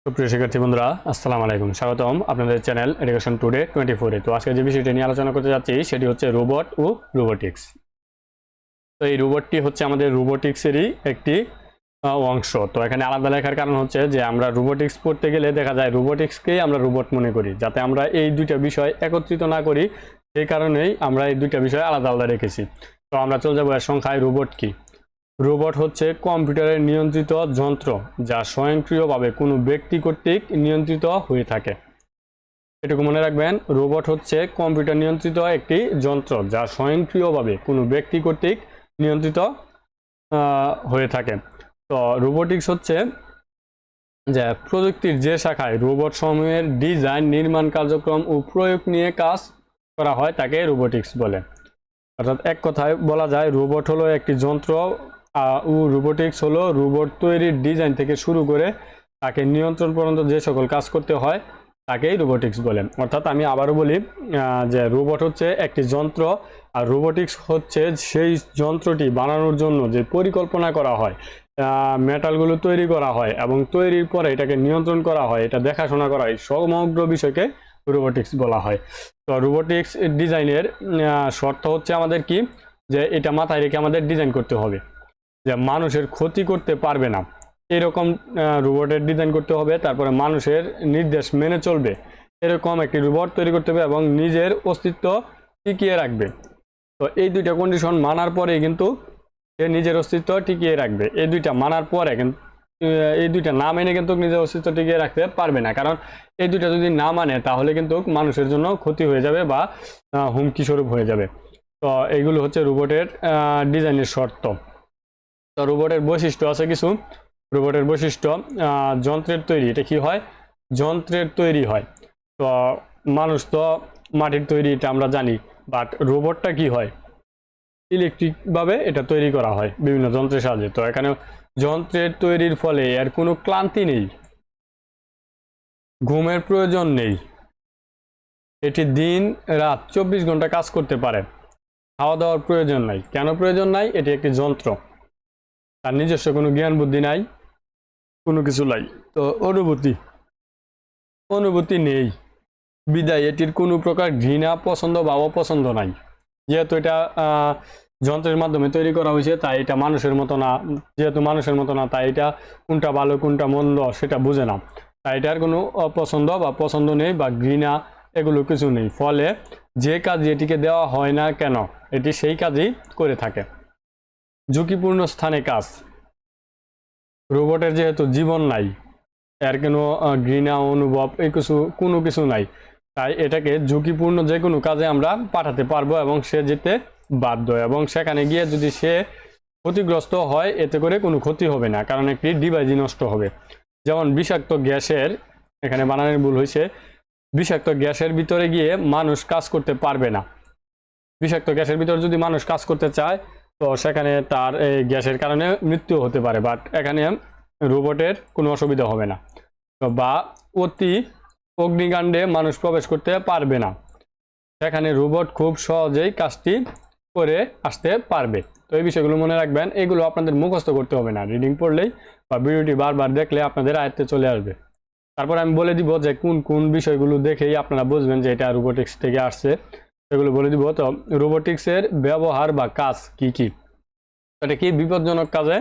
সুপ্রিয় শিক্ষার্থী বন্ধুরা, আসসালামু আলাইকুম। স্বাগতম আপনাদের চ্যানেল এডুকেশন টুডে 24-এ। তো আজকে যে বিষয়টি নিয়ে আলোচনা করতে যাচ্ছি সেটি হচ্ছে রোবট ও রোবোটিক্স। তো এই রোবটটি হচ্ছে আমাদের রোবোটিক্সেরই একটি অংশ। তো এখানে আলাদা লেখার কারণ হচ্ছে যে আমরা রোবোটিক্স পড়তে গেলে দেখা যায় রোবোটিক্সকেই আমরা রোবট মনে করি, যাতে আমরা এই দুইটা বিষয় একত্রিত না করি, সেই কারণেই আমরা এই দুইটা বিষয় আলাদা আলাদা রেখেছি। তো আমরা চলে যাবো এর সংখ্যায়। রোবট কি? রোবট হচ্ছে কম্পিউটারের নিয়ন্ত্রিত যন্ত্র যা স্বয়ংক্রিয়ভাবে কোনো ব্যক্তি কর্তৃক নিয়ন্ত্রিত হয়ে থাকে। এটুকু মনে রাখবেন, রোবট হচ্ছে কম্পিউটার নিয়ন্ত্রিত একটি যন্ত্র যা স্বয়ংক্রিয়ভাবে কোনো ব্যক্তি কর্তৃক নিয়ন্ত্রিত হয়ে থাকে। তো রোবোটিক্স হচ্ছে যে প্রযুক্তির যে শাখায় রোবট সমূহের ডিজাইন, নির্মাণ কার্যক্রম ও প্রয়োগ নিয়ে কাজ করা হয় তাকে রোবোটিক্স বলে। অর্থাৎ এক কথায় বলা যায় রোবট হলো একটি যন্ত্র ও রোবোটিক্স হলো রোবট তৈরির ডিজাইন থেকে শুরু করে তাকে নিয়ন্ত্রণ পর্যন্ত যে সকল কাজ করতে হয় তাকেই রোবোটিক্স বলে। অর্থাৎ আমি আবারও বলি যে রোবট হচ্ছে একটি যন্ত্র, আর রোবোটিক্স হচ্ছে সেই যন্ত্রটি বানানোর জন্য যে পরিকল্পনা করা হয়, মেটালগুলো তৈরি করা হয় এবং তৈরির পরে এটাকে নিয়ন্ত্রণ করা হয়, এটা দেখাশোনা করা হয়, সমগ্র বিষয়কে রোবোটিক্স বলা হয়। তো রোবোটিক্স ডিজাইনের শর্ত হচ্ছে আমাদের কি, যে এটা মাথায় রেখে আমাদের ডিজাইন করতে হবে যে মানুষের ক্ষতি করতে পারবে না, এরকম রোবটের ডিজাইন করতে হবে। তারপরে মানুষের নির্দেশ মেনে চলবে এরকম একটি রোবট তৈরি করতে হবে এবং নিজের অস্তিত্ব টিকিয়ে রাখবে। তো এই দুইটা কন্ডিশন মানার পরে কিন্তু সে নিজের অস্তিত্ব টিকিয়ে রাখবে। এই দুইটা মানার পরে কিন্তু এই দুইটা না মেনে কিন্তু নিজের অস্তিত্ব টিকিয়ে রাখতে পারবে না, কারণ এই দুইটা যদি না মানে তাহলে কিন্তু মানুষের জন্য ক্ষতি হয়ে যাবে বা হুমকি স্বরূপ হয়ে যাবে। তো এইগুলো হচ্ছে রোবটের ডিজাইনের শর্ত। তো রোবটের বৈশিষ্ট্য আছে কিছু। রোবটের বৈশিষ্ট্য, যন্ত্রের তৈরি। এটা কি হয়? যন্ত্রের তৈরি হয়। তো মানুষ তো মাটির তৈরি, এটা আমরা জানি, বাট রোবটটা কি হয়? ইলেকট্রিকভাবে এটা তৈরি করা হয় বিভিন্ন যন্ত্রের সাহায্যে। তো এখানে যন্ত্রের তৈরির ফলে এর কোনো ক্লান্তি নেই, ঘুমের প্রয়োজন নেই, এটি দিন রাত 24 ঘন্টা কাজ করতে পারে, খাওয়া দাওয়ার প্রয়োজন নাই। কেন প্রয়োজন নাই? এটি একটি যন্ত্র, তার নিজস্ব কোনো জ্ঞান বুদ্ধি নাই, কোনো কিছু নাই। তো অনুভূতি নেই, বিদায় এটির কোনো প্রকার ঘৃণা, পছন্দ বা অপছন্দ নাই। যেহেতু এটা যন্ত্রের মাধ্যমে তৈরি করা হয়েছে তাই এটা মানুষের মতো না। যেহেতু মানুষের মতো না তাই এটা কোনটা ভালো কোনটা মন্দ সেটা বুঝে না। তাই এটার কোনো অপছন্দ বা পছন্দ নেই বা ঘৃণা এগুলো কিছু নেই। ফলে যে কাজ এটিকে দেওয়া হয় না কেন এটি সেই কাজই করে থাকে। ঝুঁকিপূর্ণ স্থানে কাজ। রোবটের যেহেতু জীবন নাই, এর কোনো ঘৃণা অনুভব এই কোনো কিছু নাই, তাই এটাকে ঝুঁকিপূর্ণ যে কোনো কাজে আমরা পাঠাতে পারবো এবং সে যেতে বাধ্য, এবং সেখানে গিয়ে যদি সে ক্ষতিগ্রস্ত হয় এতে করে কোনো ক্ষতি হবে না, কারণ একটি ডিভাইসই নষ্ট হবে। যেমন বিষাক্ত গ্যাসের, এখানে বানানের ভুল হয়েছে, বিষাক্ত গ্যাসের ভিতরে গিয়ে মানুষ কাজ করতে পারবে না। বিষাক্ত গ্যাসের ভিতরে যদি মানুষ কাজ করতে চায় তো সেখানে তার এই গ্যাসের কারণে মৃত্যু হতে পারে, বাট এখানে রোবটের কোনো অসুবিধা হবে না। বা অতি অগ্নিকাণ্ডে মানুষ প্রবেশ করতে পারবে না, সেখানে রোবট খুব সহজেই কাজটি করে আসতে পারবে। তো এই বিষয়গুলো মনে রাখবেন, এগুলো আপনাদের মুখস্থ করতে হবে না, রিডিং পড়লেই বা ভিডিওটি বারবার দেখলে আপনাদের আয়ত্তে চলে আসবে। তারপর আমি বলে দিব যে কোন কোন বিষয়গুলো দেখেই আপনারা বুঝবেন যে এটা রোবোটিক্স থেকে আসছে, সেগুলো বলে দিব। তো রোবোটিক্সের ব্যবহার বা কাজ কি কি? এটা কি বিপজ্জনক কাজে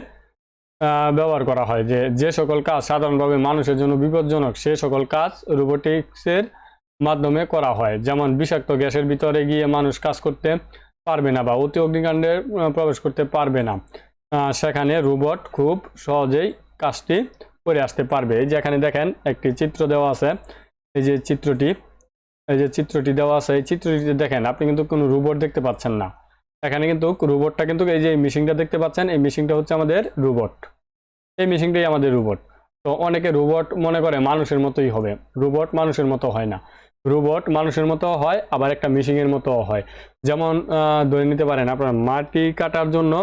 ব্যবহার করা হয়, যে সকল কাজ সাধারণভাবে মানুষের জন্য বিপজ্জনক সে সকল কাজ রোবোটিক্সের মাধ্যমে করা হয়। যেমন বিষাক্ত গ্যাসের ভিতরে গিয়ে মানুষ কাজ করতে পারবে না বা অতি অগ্নিকাণ্ডে প্রবেশ করতে পারবে না, সেখানে রোবট খুব সহজেই কাজটি করে আসতে পারবে। এই যে এখানে দেখেন একটি চিত্র দেওয়া আছে, এই যে চিত্রটি দেওয়া আছে, এই চিত্রটিতে দেখেন আপনি কিন্তু কোনো রোবট দেখতে পাচ্ছেন না। এখানে কিন্তু রোবটটা কিন্তু এই যে মেশিনটা দেখতে পাচ্ছেন, এই মেশিনটা হচ্ছে আমাদের রোবট, এই মেশিনটাই আমাদের রোবট। তো অনেকে রোবট মনে করে মানুষের মতোই হবে, রোবট মানুষের মতো হয় না। রোবট মানুষের মতো হয়, আবার একটা মেশিনের মতো হয়। যেমন ধরে নিতে পারেন আপনার মাটি কাটার জন্য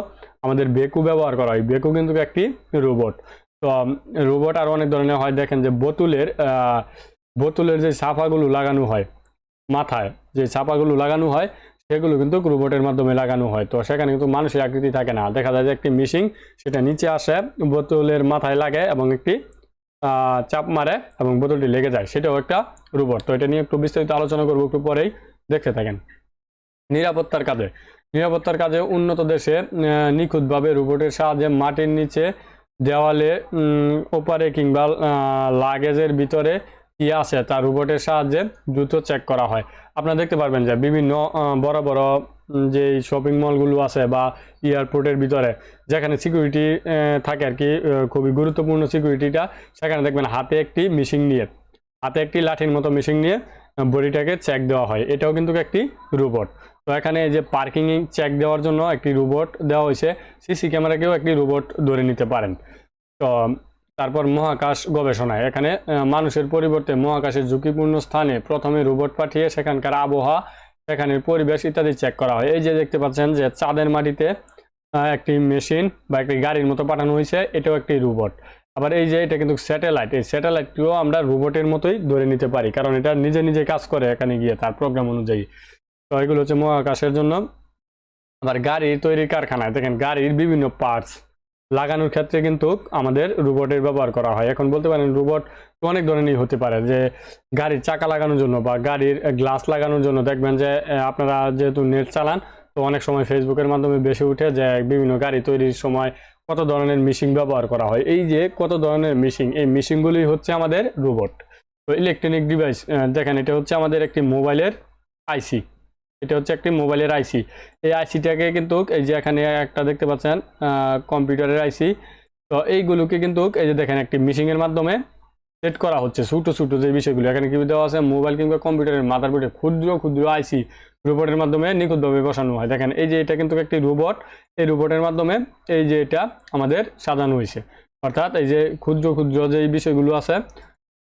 আমাদের বেকু ব্যবহার করা হয়, বেকু কিন্তু একটি রোবট। তো রোবট আরো অনেক ধরনের হয়। দেখেন যে বোতলের যে ছাপাগুলো লাগানো হয়, মাথায় যে ছাপাগুলো লাগানো হয় সেগুলো কিন্তু রোবটের মাধ্যমে লাগানো হয়। তো সেখানে কিন্তু মানুষের আকৃতি থাকে না, দেখা যায় যে একটি মেশিন সেটা নিচে আসে, বোতলের মাথায় লাগে এবং একটি চাপ মারে এবং বোতলটি লেগে যায়, সেটাও একটা রোবট। তো এটা নিয়ে একটু বিস্তারিত আলোচনা করবো, একটু পরেই দেখতে থাকেন। নিরাপত্তার কাজে উন্নত দেশে নিখুঁতভাবে রোবটের সাহায্যে মাটির নিচে, দেওয়ালে, ওপারে কিংবা লাগেজের ভিতরে কি আছে তা রোবটের সাহায্যে দ্রুত চেক করা হয়। আপনারা দেখতে পারবেন যে বিভিন্ন বড় বড় যে শপিং মলগুলো আছে বা এয়ারপোর্টের ভিতরে যেখানে সিকিউরিটি থাকে আর কি, খুবই গুরুত্বপূর্ণ সিকিউরিটিটা, সেখানে দেখবেন হাতে একটি লাঠির মতো মেশিন নিয়ে বডিটাকে চেক দেওয়া হয়। এটাও কিন্তু একটি রোবট। তো এখানে এই যে পার্কিং চেক দেওয়ার জন্য একটি রোবট দেওয়া হয়েছে, সিসি ক্যামেরাকেও একটি রোবট ধরে নিতে পারেন। তো তারপর মহাকাশ গবেষণায় এখানে মানুষের পরিবর্তে মহাকাশের ঝুঁকিপূর্ণ স্থানে প্রথমে রোবট পাঠিয়ে সেখানকার আবহাওয়া, সেখানের পরিবেশ ইত্যাদি চেক করা হয়। এই যে দেখতে পাচ্ছেন যে চাঁদের মাটিতে একটি মেশিন বা একটি গাড়ির মতো পাঠানো হয়েছে, এটাও একটি রোবট। আবার এই যে এটা কিন্তু স্যাটেলাইট, এই স্যাটেলাইটটিও আমরা রোবটের মতোই ধরে নিতে পারি, কারণ এটা নিজে নিজে কাজ করে এখানে গিয়ে তার প্রোগ্রাম অনুযায়ী। তো এগুলো হচ্ছে মহাকাশের জন্য। আবার গাড়ির তৈরির কারখানায় দেখেন গাড়ির বিভিন্ন পার্টস লাগানোর ক্ষেত্রে কিন্তু আমাদের রোবটের ব্যবহার করা হয়। এখন বলতে পারেন রোবট অনেক ধরনেরই হতে পারে, যে গাড়ির চাকা লাগানোর জন্য বা গাড়ির গ্লাস লাগানোর জন্য দেখবেন যে আপনারা যেহেতু নেট চালান, তো অনেক সময় ফেসবুকের মাধ্যমে বেশি উঠে যে বিভিন্ন গাড়ি তৈরির সময় কত ধরনের মেশিন ব্যবহার করা হয়। এই যে কত ধরনের মেশিন, এই মেশিনগুলি হচ্ছে আমাদের রোবট। তো ইলেকট্রনিক ডিভাইস দেখেন, এটা হচ্ছে আমাদের একটি মোবাইলের আইসি, এটা হচ্ছে একটি মোবাইলের আইসি। এই আইসিটাকে কিন্তু এই যে এখানে একটা দেখতে পাচ্ছেন কম্পিউটারের আইসি। তো এইগুলোকে কিন্তু এই যে দেখেন একটি মেশিনের মাধ্যমে সেট করা হচ্ছে। ছোটো ছোটো যে বিষয়গুলো এখানে কি দেওয়া আছে, মোবাইল কিংবা কম্পিউটারের মাদারবোর্ডে ক্ষুদ্র ক্ষুদ্র আইসি রোবটের মাধ্যমে নিখুঁতভাবে বসানো হয়। দেখেন এই যে এটা কিন্তু একটি রোবট, এই রোবটের মাধ্যমে এই যে এটা আমাদের সাজানো হয়েছে। অর্থাৎ এই যে ক্ষুদ্র ক্ষুদ্র যে বিষয়গুলো আছে,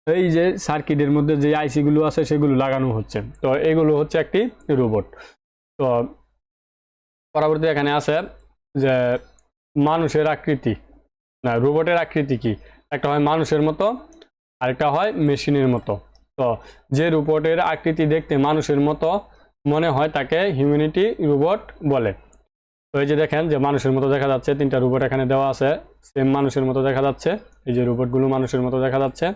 এই যে সার্কিটের মধ্যে যে আইসিগুলো আছে সেগুলো লাগানো হচ্ছে। তো এগুলো হচ্ছে একটি রোবট। তো পরবর্তী এখানে আছে যে মানুষের আকৃতি, না রোবটের আকৃতি কি, একটা হয় মানুষের মতো, আরেকটা হয় মেশিনের মতো। তো যে রোবটের আকৃতি দেখতে মানুষের মতো মনে হয় তাকে হিউম্যানিটি রোবট বলে। তো এই যে দেখেন যে মানুষের মতো দেখা যাচ্ছে, তিনটা রোবট এখানে দেওয়া আছে, সেম মানুষের মতো দেখা যাচ্ছে, এই যে রোবটগুলো মানুষের মতো দেখা যাচ্ছে।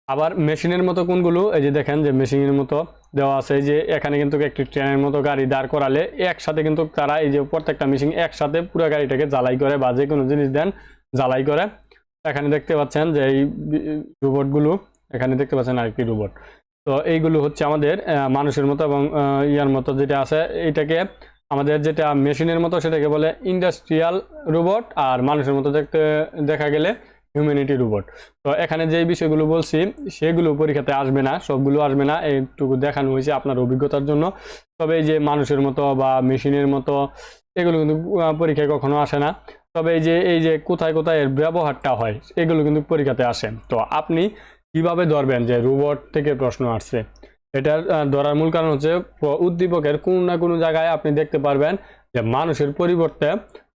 আবার মেশিনের মতো কোনগুলো, এই যে দেখেন যে মেশিনের মতো দেওয়া আছে। এই যে এখানে কিন্তু একটি ট্রেনের মতো গাড়ি দাঁড় করালে একসাথে কিন্তু তারা এই যে প্রত্যেকটা মেশিন একসাথে পুরো গাড়িটাকে জ্বালাই করে বা যে কোনো জিনিস দেন জ্বালাই করে। এখানে দেখতে পাচ্ছেন যে এই রোবটগুলো, এখানে দেখতে পাচ্ছেন আরেকটি রোবট। তো এইগুলো হচ্ছে আমাদের মানুষের মতো এবং ইয়ার মতো যেটা আছে, এটাকে আমাদের যেটা মেশিনের মতো সেটাকে বলে ইন্ডাস্ট্রিয়াল রোবট, আর মানুষের মতো দেখতে দেখা গেলে হিউম্যানিটি রোবট। তো এখানে যে বিষয়গুলো বলছি সেগুলো পরীক্ষাতে আসবে না, সবগুলো আসবে না, এইটুকু দেখানো হয়েছে আপনার অভিজ্ঞতার জন্য। তবে এই যে মানুষের মতো বা মেশিনের মতো এগুলো কিন্তু পরীক্ষায় কখনো আসে না। তবে এই যে কোথায় কোথায় এর ব্যবহারটা হয় এগুলো কিন্তু পরীক্ষাতে আসে। তো আপনি কিভাবে ধরবেন যে রোবট থেকে প্রশ্ন আসছে, এটার ধরার মূল কারণ হচ্ছে উদ্দীপকের কোনো না কোনো জায়গায় আপনি দেখতে পারবেন যে মানুষের পরিবর্তে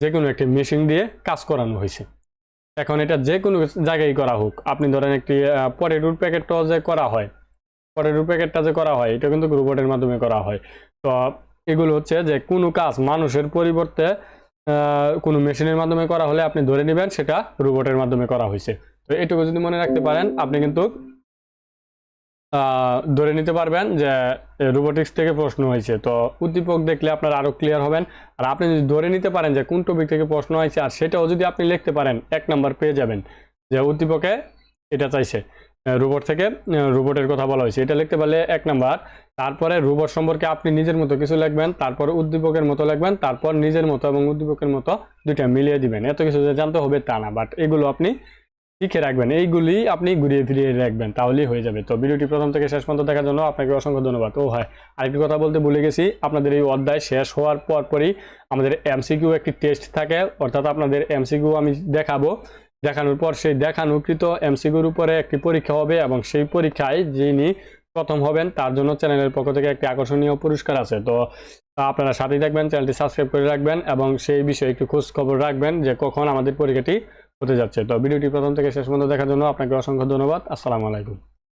যে কোনো একটি মেশিন দিয়ে কাজ করানো হয়েছে। এখন এটা যে কোনো জায়গায় করা হোক, আপনি ধরেন একটি পটেটোর প্যাকেটটাও যে করা হয়, পটেটোর প্যাকেটটা যে করা হয় এটা কিন্তু রোবটের মাধ্যমে করা হয়। তো এগুলো হচ্ছে যে কোনো কাজ মানুষের পরিবর্তে কোনো মেশিনের মাধ্যমে করা হলে আপনি ধরে নেবেন সেটা রোবটের মাধ্যমে করা হয়েছে। তো এটুকু যদি মনে রাখতে পারেন আপনি কিন্তু ধরে নিতে পারবেন যে রোবোটিক্স থেকে প্রশ্ন হয়েছে। তো উদ্দীপক দেখলে আপনারা আরো ক্লিয়ার হবেন। আর আপনি যদি ধরে নিতে পারেন যে কোন টপিক থেকে প্রশ্ন হয়েছে আর সেটাও যদি আপনি লিখতে পারেন, 1 নাম্বার পেয়ে যাবেন। যে উদ্দীপকে এটা চাইছে রোবট থেকে রোবটের কথা বলা হয়েছে, এটা লিখতে পারলে 1 নাম্বার। তারপরে রোবট সম্পর্কে আপনি নিজের মতো কিছু লিখবেন, তারপর উদ্দীপকের মতো লিখবেন, তারপর নিজের মতো এবং উদ্দীপকের মতো দুইটা মিলিয়ে দিবেন। এত কিছু যে জানতে হবে তা না, বাট এগুলো আপনি লিখে রাখবেন, এইগুলি আপনি ঘুরিয়ে ফিরিয়ে রাখবেন, তাহলেই হয়ে যাবে। তো ভিডিওটি প্রথম থেকে শেষ পর্যন্ত দেখার জন্য আপনাকে অসংখ্য ধন্যবাদ। ও হ্যাঁ, আরেকটি কথা বলতে ভুলে গেছি, আপনাদের এই অধ্যায় শেষ হওয়ার পরই আমাদের এমসিকিউ একটি টেস্ট থাকে, অর্থাৎ আপনাদের এমসিকিউ আমি দেখাবো, দেখানোর পর সেই দেখানোকৃত এমসিকিউর উপরে একটি পরীক্ষা হবে এবং সেই পরীক্ষায় যিনি প্রথম হবেন তার জন্য চ্যানেলের পক্ষ থেকে একটি আকর্ষণীয় পুরস্কার আছে। তো আপনারা সাথেই থাকবেন, চ্যানেলটি সাবস্ক্রাইব করে রাখবেন এবং সেই বিষয়ে একটু খোঁজ খবর রাখবেন যে কখন আমাদের পরীক্ষাটি হতে যাচ্ছে। তো ভিডিওটি প্রথম থেকে শেষ পর্যন্ত দেখার জন্য আপনাকে অসংখ্য ধন্যবাদ। আসসালামু আলাইকুম।